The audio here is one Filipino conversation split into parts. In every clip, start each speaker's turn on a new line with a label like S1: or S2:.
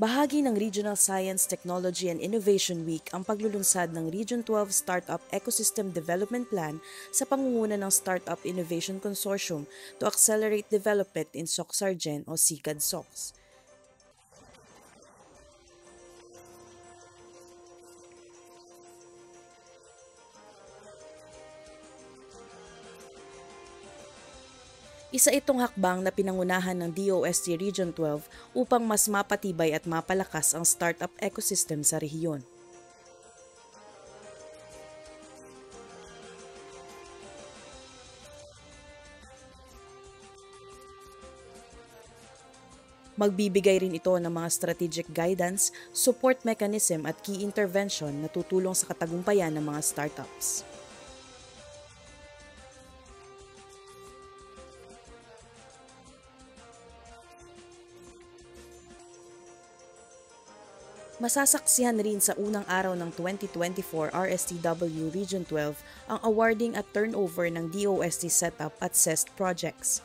S1: Bahagi ng Regional Science, Technology and Innovation Week ang paglulunsad ng Region 12 Startup Ecosystem Development Plan sa pangunguna ng Startup Innovation Consortium to accelerate development in Soc-Sargen o SICAD-SOX. Isa itong hakbang na pinangunahan ng DOST Region 12 upang mas mapatibay at mapalakas ang startup ecosystem sa rehiyon. Magbibigay rin ito ng mga strategic guidance, support mechanism at key intervention na tutulong sa katagumpayan ng mga startups. Masasaksihan rin sa unang araw ng 2024 RSTW Region 12 ang awarding at turnover ng DOST setup at CEST projects.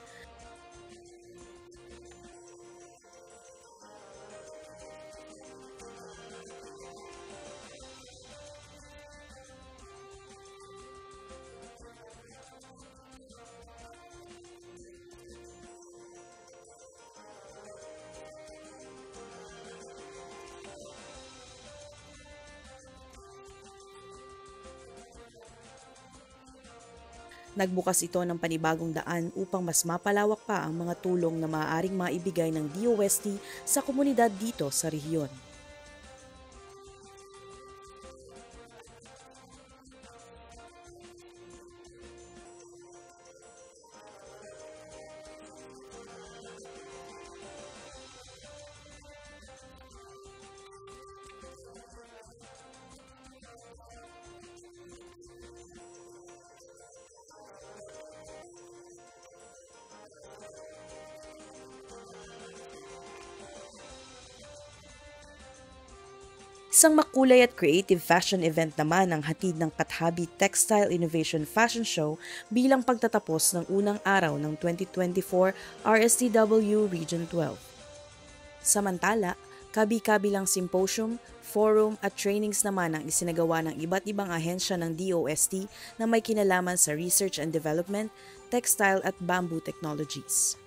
S1: Nagbukas ito ng panibagong daan upang mas mapalawak pa ang mga tulong na maaaring maibigay ng DOST sa komunidad dito sa rehiyon. Isang makulay at creative fashion event naman ang hatid ng Pathabi Textile Innovation Fashion Show bilang pagtatapos ng unang araw ng 2024 RSTW Region 12. Samantala, kabi-kabilang symposium, forum at trainings naman ang isinagawa ng iba't ibang ahensya ng DOST na may kinalaman sa research and development, textile at bamboo technologies.